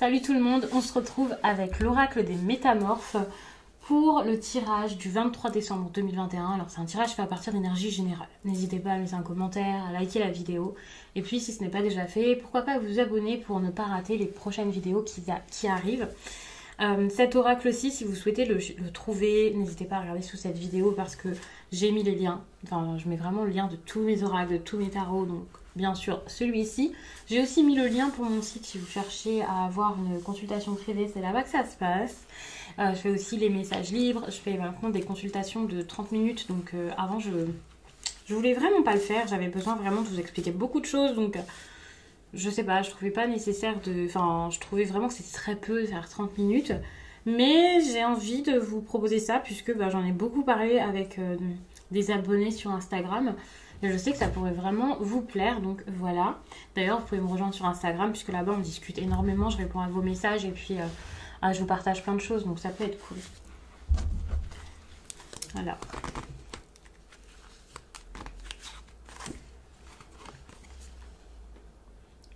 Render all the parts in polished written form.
Salut tout le monde, on se retrouve avec l'oracle des métamorphes pour le tirage du 23 décembre 2021. Alors c'est un tirage fait à partir d'énergie générale. N'hésitez pas à laisser un commentaire, à liker la vidéo. Et puis si ce n'est pas déjà fait, pourquoi pas vous abonner pour ne pas rater les prochaines vidéos qui arrivent. Cet oracle-ci, si vous souhaitez le trouver, n'hésitez pas à regarder sous cette vidéo parce que j'ai mis les liens. Enfin, je mets vraiment le lien de tous mes oracles, de tous mes tarots, donc bien sûr celui-ci. J'ai aussi mis le lien pour mon site si vous cherchez à avoir une consultation privée, c'est là-bas que ça se passe. Je fais aussi les messages libres, je fais maintenant des consultations de 30 minutes, donc avant je voulais vraiment pas le faire, j'avais besoin vraiment de vous expliquer beaucoup de choses, donc je sais pas, je trouvais pas nécessaire de... Enfin, je trouvais vraiment que c'était très peu de faire 30 minutes. Mais j'ai envie de vous proposer ça puisque j'en ai beaucoup parlé avec des abonnés sur Instagram. Et je sais que ça pourrait vraiment vous plaire, donc voilà. D'ailleurs, vous pouvez me rejoindre sur Instagram puisque là-bas on discute énormément. Je réponds à vos messages et puis je vous partage plein de choses, donc ça peut être cool. Voilà.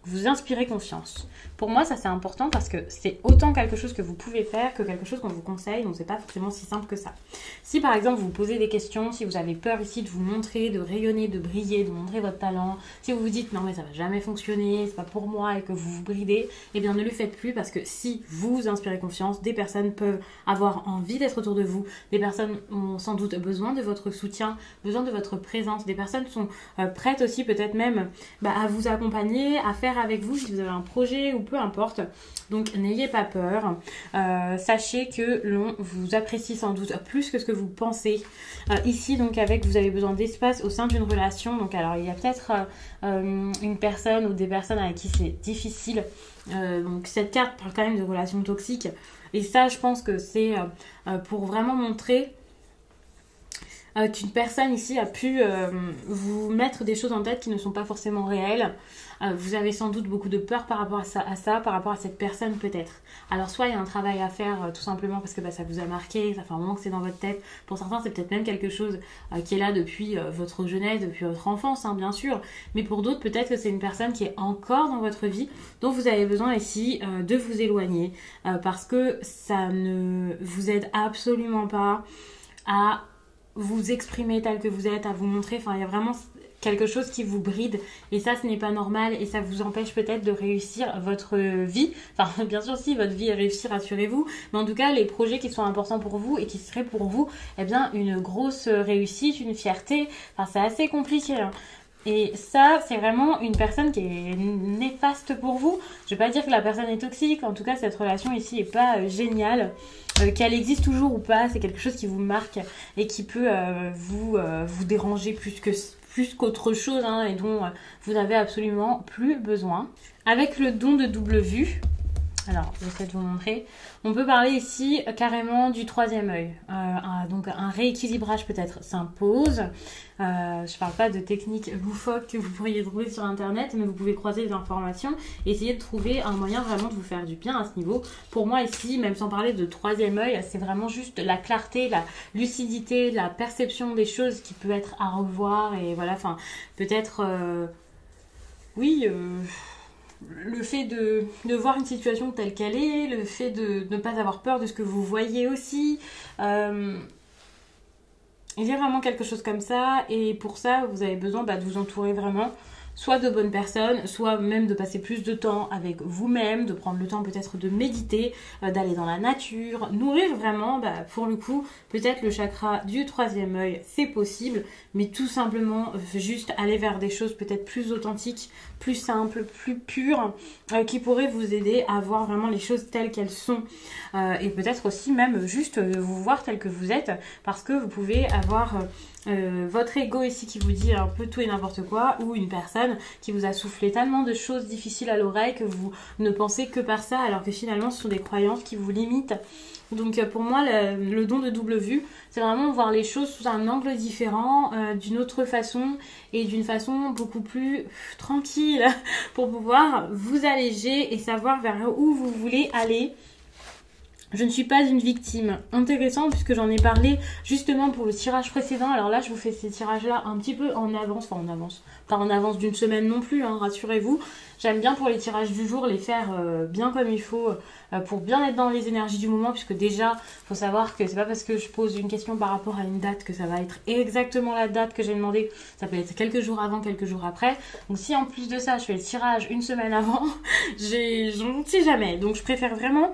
Vous inspirez confiance. Pour moi, ça c'est important parce que c'est autant quelque chose que vous pouvez faire que quelque chose qu'on vous conseille, donc c'est pas forcément si simple que ça. Si par exemple vous posez des questions, si vous avez peur ici de vous montrer, de rayonner, de briller, de montrer votre talent, si vous vous dites non mais ça va jamais fonctionner, c'est pas pour moi et que vous vous bridez, eh bien ne le faites plus parce que si vous inspirez confiance, des personnes peuvent avoir envie d'être autour de vous, des personnes ont sans doute besoin de votre soutien, besoin de votre présence, des personnes sont prêtes aussi peut-être même à vous accompagner, à faire avec vous si vous avez un projet ou peu importe. Donc n'ayez pas peur. Sachez que l'on vous apprécie sans doute plus que ce que vous pensez. Ici donc vous avez besoin d'espace au sein d'une relation. Donc alors il y a peut-être une personne ou des personnes avec qui c'est difficile. Donc cette carte parle quand même de relations toxiques. Et ça je pense que c'est pour vraiment montrer qu'une personne ici a pu vous mettre des choses en tête qui ne sont pas forcément réelles. Vous avez sans doute beaucoup de peur par rapport à ça, par rapport à cette personne peut-être. Alors soit il y a un travail à faire tout simplement parce que ça vous a marqué, ça fait un moment que c'est dans votre tête. Pour certains c'est peut-être même quelque chose qui est là depuis votre jeunesse, depuis votre enfance bien sûr. Mais pour d'autres peut-être que c'est une personne qui est encore dans votre vie, dont vous avez besoin ici de vous éloigner. Parce que ça ne vous aide absolument pas à vous exprimer tel que vous êtes, à vous montrer, il y a vraiment quelque chose qui vous bride et ça ce n'est pas normal et ça vous empêche peut-être de réussir votre vie. Enfin bien sûr si votre vie est réussie, rassurez-vous, mais en tout cas les projets qui sont importants pour vous et qui seraient pour vous une grosse réussite, une fierté, c'est assez compliqué Et ça, c'est vraiment une personne qui est néfaste pour vous. Je vais pas dire que la personne est toxique. En tout cas, cette relation ici est pas géniale. Qu'elle existe toujours ou pas, c'est quelque chose qui vous marque et qui peut vous déranger plus qu'autre chose et dont vous n'avez absolument plus besoin. Avec le don de double vue, alors j'essaie de vous montrer, on peut parler ici carrément du troisième œil. Donc un rééquilibrage peut-être s'impose. Je parle pas de techniques loufoques que vous pourriez trouver sur internet, mais vous pouvez croiser les informations et essayer de trouver un moyen vraiment de vous faire du bien à ce niveau. Pour moi ici, même sans parler de troisième œil, c'est vraiment juste la clarté, la lucidité, la perception des choses qui peut être à revoir et voilà, peut-être le fait de voir une situation telle qu'elle est, le fait de ne pas avoir peur de ce que vous voyez aussi. Il y a vraiment quelque chose comme ça et pour ça, vous avez besoin de vous entourer vraiment soit de bonnes personnes, soit même de passer plus de temps avec vous-même, de prendre le temps peut-être de méditer, d'aller dans la nature, nourrir vraiment, pour le coup, peut-être le chakra du troisième œil, c'est possible, mais tout simplement juste aller vers des choses peut-être plus authentiques, plus simples, plus pures, qui pourraient vous aider à voir vraiment les choses telles qu'elles sont, et peut-être aussi même juste vous voir tel que vous êtes, parce que vous pouvez avoir votre ego ici qui vous dit un peu tout et n'importe quoi, ou une personne qui vous a soufflé tellement de choses difficiles à l'oreille que vous ne pensez que par ça, alors que finalement ce sont des croyances qui vous limitent. Donc pour moi le don de double vue, c'est vraiment voir les choses sous un angle différent, d'une autre façon et d'une façon beaucoup plus tranquille pour pouvoir vous alléger et savoir vers où vous voulez aller. Je ne suis pas une victime. Intéressant puisque j'en ai parlé justement pour le tirage précédent. Alors là, je vous fais ces tirages-là un petit peu en avance. Enfin, en avance. Pas en avance d'une semaine non plus, hein, rassurez-vous. J'aime bien pour les tirages du jour les faire bien comme il faut pour bien être dans les énergies du moment. Puisque déjà, il faut savoir que c'est pas parce que je pose une question par rapport à une date que ça va être exactement la date que j'ai demandé. Ça peut être quelques jours avant, quelques jours après. Donc si en plus de ça, je fais le tirage une semaine avant, je ne sais jamais. Donc je préfère vraiment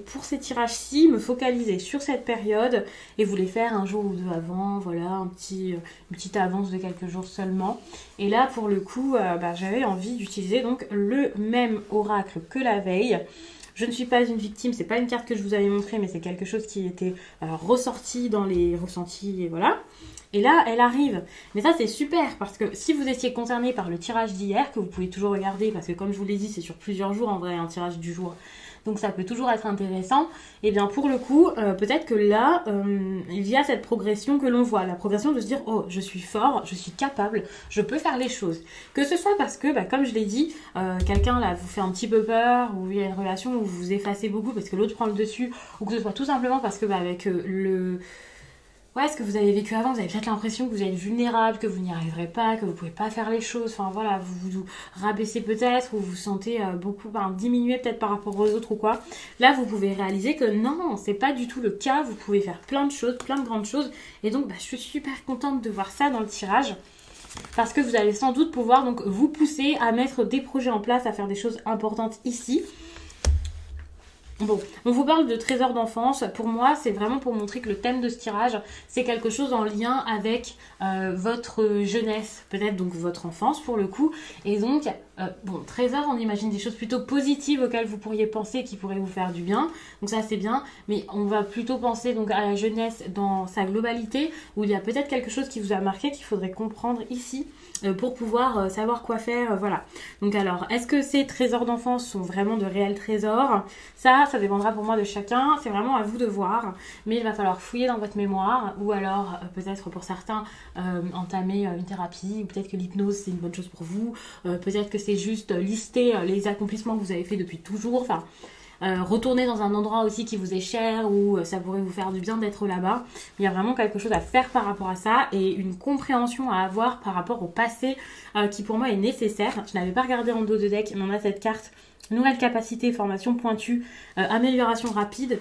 pour ces tirages-ci me focaliser sur cette période et vous les faire un jour ou deux avant. Voilà, une petite avance de quelques jours seulement. Et là, pour le coup, j'avais envie d'utiliser donc le même oracle que la veille. Je ne suis pas une victime, c'est pas une carte que je vous avais montrée, mais c'est quelque chose qui était ressorti dans les ressentis, et voilà. Et là, elle arrive. Mais ça, c'est super, parce que si vous étiez concerné par le tirage d'hier, que vous pouvez toujours regarder, parce que comme je vous l'ai dit, c'est sur plusieurs jours en vrai, un tirage du jour. Donc ça peut toujours être intéressant. Et bien pour le coup, peut-être que là, il y a cette progression que l'on voit. La progression de se dire, oh, je suis fort, je suis capable, je peux faire les choses. Que ce soit parce que, comme je l'ai dit, quelqu'un là vous fait un petit peu peur, ou il y a une relation où vous vous effacez beaucoup parce que l'autre prend le dessus, ou que ce soit tout simplement parce que avec ce que vous avez vécu avant, vous avez peut-être l'impression que vous êtes vulnérable, que vous n'y arriverez pas, que vous pouvez pas faire les choses. Enfin voilà, vous vous rabaissez peut-être ou vous vous sentez beaucoup diminué peut-être par rapport aux autres ou quoi. Là, vous pouvez réaliser que non, c'est pas du tout le cas. Vous pouvez faire plein de choses, plein de grandes choses. Et donc, je suis super contente de voir ça dans le tirage. Parce que vous allez sans doute pouvoir donc vous pousser à mettre des projets en place, à faire des choses importantes ici. Bon, on vous parle de trésor d'enfance. Pour moi, c'est vraiment pour montrer que le thème de ce tirage, c'est quelque chose en lien avec votre jeunesse, peut-être donc votre enfance pour le coup. Et donc, trésor, on imagine des choses plutôt positives auxquelles vous pourriez penser qui pourraient vous faire du bien. Donc ça, c'est bien. Mais on va plutôt penser donc à la jeunesse dans sa globalité, où il y a peut-être quelque chose qui vous a marqué qu'il faudrait comprendre ici pour pouvoir savoir quoi faire. Voilà. Donc alors, est-ce que ces trésors d'enfance sont vraiment de réels trésors ? Ça dépendra pour moi de chacun, c'est vraiment à vous de voir, mais il va falloir fouiller dans votre mémoire, ou alors peut-être pour certains entamer une thérapie, ou peut-être que l'hypnose c'est une bonne chose pour vous, peut-être que c'est juste lister les accomplissements que vous avez fait depuis toujours, enfin retourner dans un endroit aussi qui vous est cher, où ça pourrait vous faire du bien d'être là-bas. Il y a vraiment quelque chose à faire par rapport à ça, et une compréhension à avoir par rapport au passé qui pour moi est nécessaire. Je n'avais pas regardé en dos de deck, mais on a cette carte. Nouvelle capacité, formation pointue, amélioration rapide.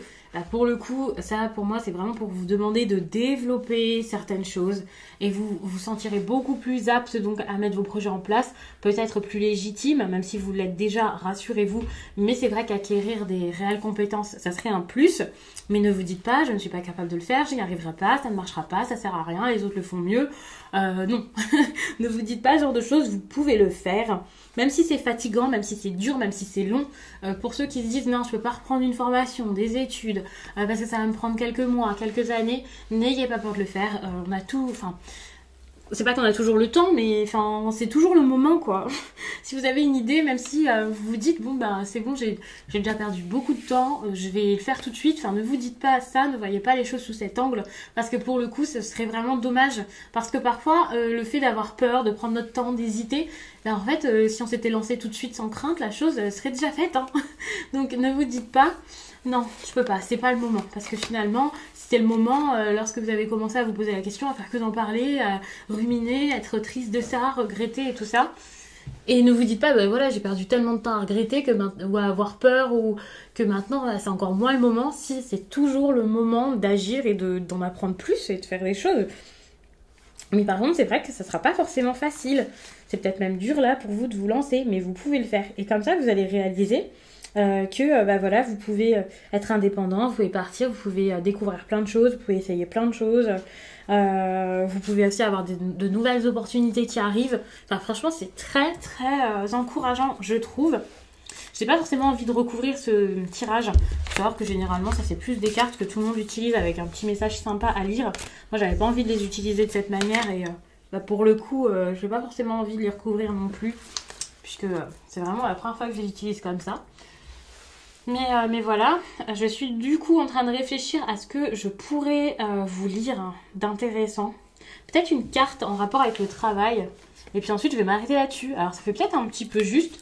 Pour le coup, ça pour moi c'est vraiment pour vous demander de développer certaines choses et vous vous sentirez beaucoup plus apte donc à mettre vos projets en place, peut-être plus légitime, même si vous l'êtes déjà, rassurez-vous, mais c'est vrai qu'acquérir des réelles compétences, ça serait un plus, mais ne vous dites pas je ne suis pas capable de le faire, je n'y arriverai pas, ça ne marchera pas, ça sert à rien, les autres le font mieux. Non, ne vous dites pas ce genre de choses, vous pouvez le faire. Même si c'est fatigant, même si c'est dur, même si c'est long, pour ceux qui se disent non, je peux pas reprendre une formation, des études, parce que ça va me prendre quelques mois, quelques années, n'ayez pas peur de le faire. On a tout, c'est pas qu'on a toujours le temps, mais c'est toujours le moment quoi. Si vous avez une idée, même si vous vous dites c'est bon, j'ai déjà perdu beaucoup de temps, je vais le faire tout de suite. Ne vous dites pas ça, ne voyez pas les choses sous cet angle, parce que pour le coup, ce serait vraiment dommage. Parce que parfois, le fait d'avoir peur, de prendre notre temps, d'hésiter, en fait, si on s'était lancé tout de suite sans crainte, la chose serait déjà faite. Hein. Donc ne vous dites pas. Non, je peux pas, c'est pas le moment. Parce que finalement, c'était le moment, lorsque vous avez commencé à vous poser la question, à faire que d'en parler, à ruminer, à être triste de ça, regretter et tout ça. Et ne vous dites pas, voilà, j'ai perdu tellement de temps à regretter ou à avoir peur, ou que maintenant, c'est encore moins le moment. Si, c'est toujours le moment d'agir et d'en apprendre plus et de faire des choses. Mais par contre, c'est vrai que ça sera pas forcément facile. C'est peut-être même dur là pour vous de vous lancer, mais vous pouvez le faire. Et comme ça, vous allez réaliser que vous pouvez être indépendant, vous pouvez partir, vous pouvez découvrir plein de choses, vous pouvez essayer plein de choses, vous pouvez aussi avoir de nouvelles opportunités qui arrivent. Franchement, c'est très très encourageant, je trouve. J'ai pas forcément envie de recouvrir ce tirage. Il faut savoir que généralement, ça c'est plus des cartes que tout le monde utilise avec un petit message sympa à lire. Moi, j'avais pas envie de les utiliser de cette manière et pour le coup, j'ai pas forcément envie de les recouvrir non plus, puisque c'est vraiment la première fois que je les utilise comme ça. Mais voilà, je suis du coup en train de réfléchir à ce que je pourrais vous lire d'intéressant. Peut-être une carte en rapport avec le travail. Et puis ensuite, je vais m'arrêter là-dessus. Alors, ça fait peut-être un petit peu juste,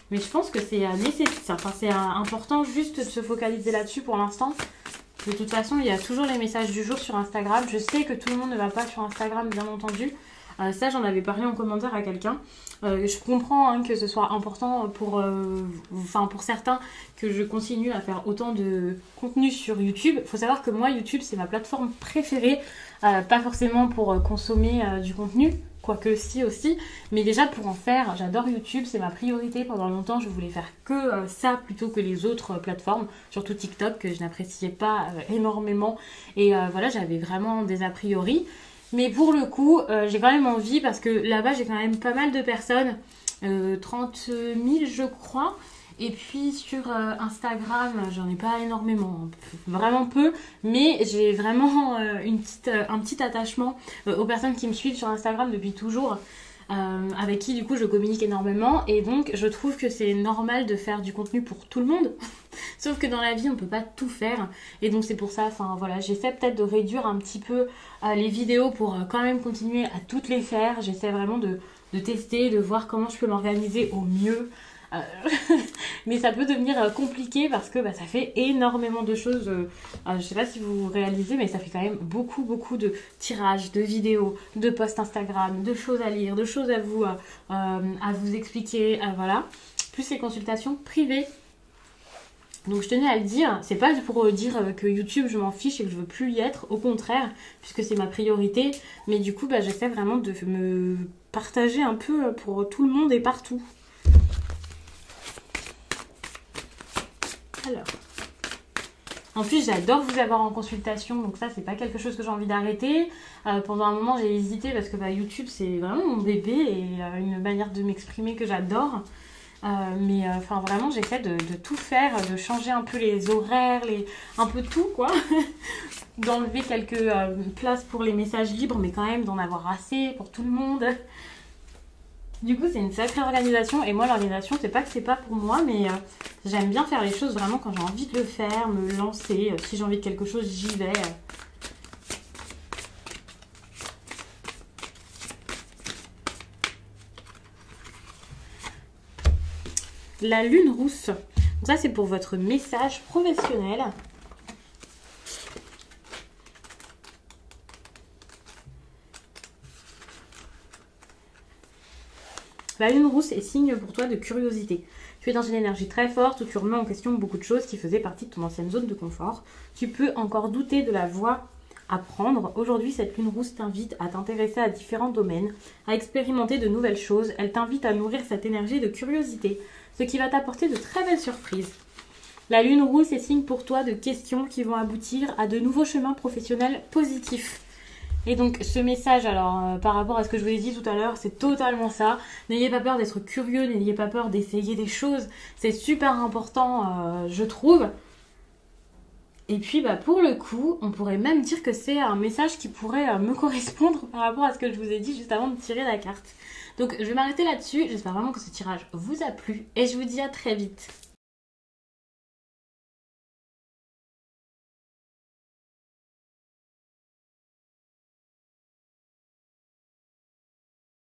mais Mais je pense que c'est nécessaire, enfin c'est important juste de se focaliser là-dessus pour l'instant. De toute façon, il y a toujours les messages du jour sur Instagram. Je sais que tout le monde ne va pas sur Instagram, bien entendu. Ça, j'en avais parlé en commentaire à quelqu'un. Je comprends hein, que ce soit important pour certains que je continue à faire autant de contenu sur YouTube. Il faut savoir que moi, YouTube, c'est ma plateforme préférée. Pas forcément pour consommer du contenu, quoique si aussi. Mais déjà pour en faire, j'adore YouTube, c'est ma priorité. Pendant longtemps, je voulais faire que ça plutôt que les autres plateformes. Surtout TikTok, que je n'appréciais pas énormément. Et voilà, j'avais vraiment des a priori. Mais pour le coup, j'ai quand même envie parce que là-bas, j'ai quand même pas mal de personnes. 30 000, je crois. Et puis sur Instagram, j'en ai pas énormément, vraiment peu. Mais j'ai vraiment un petit attachement aux personnes qui me suivent sur Instagram depuis toujours. Avec qui du coup je communique énormément. Et donc je trouve que c'est normal de faire du contenu pour tout le monde. Sauf que dans la vie on peut pas tout faire. Et donc c'est pour ça, enfin voilà, j'essaie peut-être de réduire un petit peu les vidéos pour quand même continuer à toutes les faire. J'essaie vraiment de tester, de voir comment je peux m'organiser au mieux. Mais ça peut devenir compliqué parce que ça fait énormément de choses. Je sais pas si vous réalisez, mais ça fait quand même beaucoup de tirages, de vidéos, de posts Instagram, de choses à lire, de choses à vous expliquer, voilà. Plus les consultations privées. Donc je tenais à le dire, c'est pas pour dire que YouTube je m'en fiche et que je veux plus y être, au contraire, puisque c'est ma priorité. Mais du coup j'essaie vraiment de me partager un peu pour tout le monde et partout. Alors, en plus j'adore vous avoir en consultation, donc ça c'est pas quelque chose que j'ai envie d'arrêter. Pendant un moment j'ai hésité parce que YouTube c'est vraiment mon bébé et une manière de m'exprimer que j'adore. Mais vraiment j'essaie de tout faire, de changer un peu les horaires, un peu tout quoi. D'enlever quelques places pour les messages libres, mais quand même d'en avoir assez pour tout le monde. Du coup, c'est une sacrée organisation. Et moi, l'organisation, c'est pas que c'est pas pour moi, mais j'aime bien faire les choses vraiment quand j'ai envie de le faire, me lancer. Si j'ai envie de quelque chose, j'y vais. La lune rousse. Donc ça, c'est pour votre message professionnel. La lune rousse est signe pour toi de curiosité. Tu es dans une énergie très forte où tu remets en question beaucoup de choses qui faisaient partie de ton ancienne zone de confort. Tu peux encore douter de la voie à prendre. Aujourd'hui, cette lune rousse t'invite à t'intéresser à différents domaines, à expérimenter de nouvelles choses. Elle t'invite à nourrir cette énergie de curiosité, ce qui va t'apporter de très belles surprises. La lune rousse est signe pour toi de questions qui vont aboutir à de nouveaux chemins professionnels positifs. Et donc ce message, alors par rapport à ce que je vous ai dit tout à l'heure, c'est totalement ça. N'ayez pas peur d'être curieux, n'ayez pas peur d'essayer des choses. C'est super important, je trouve. Et puis pour le coup, on pourrait même dire que c'est un message qui pourrait me correspondre par rapport à ce que je vous ai dit juste avant de tirer la carte. Donc je vais m'arrêter là-dessus. J'espère vraiment que ce tirage vous a plu et je vous dis à très vite.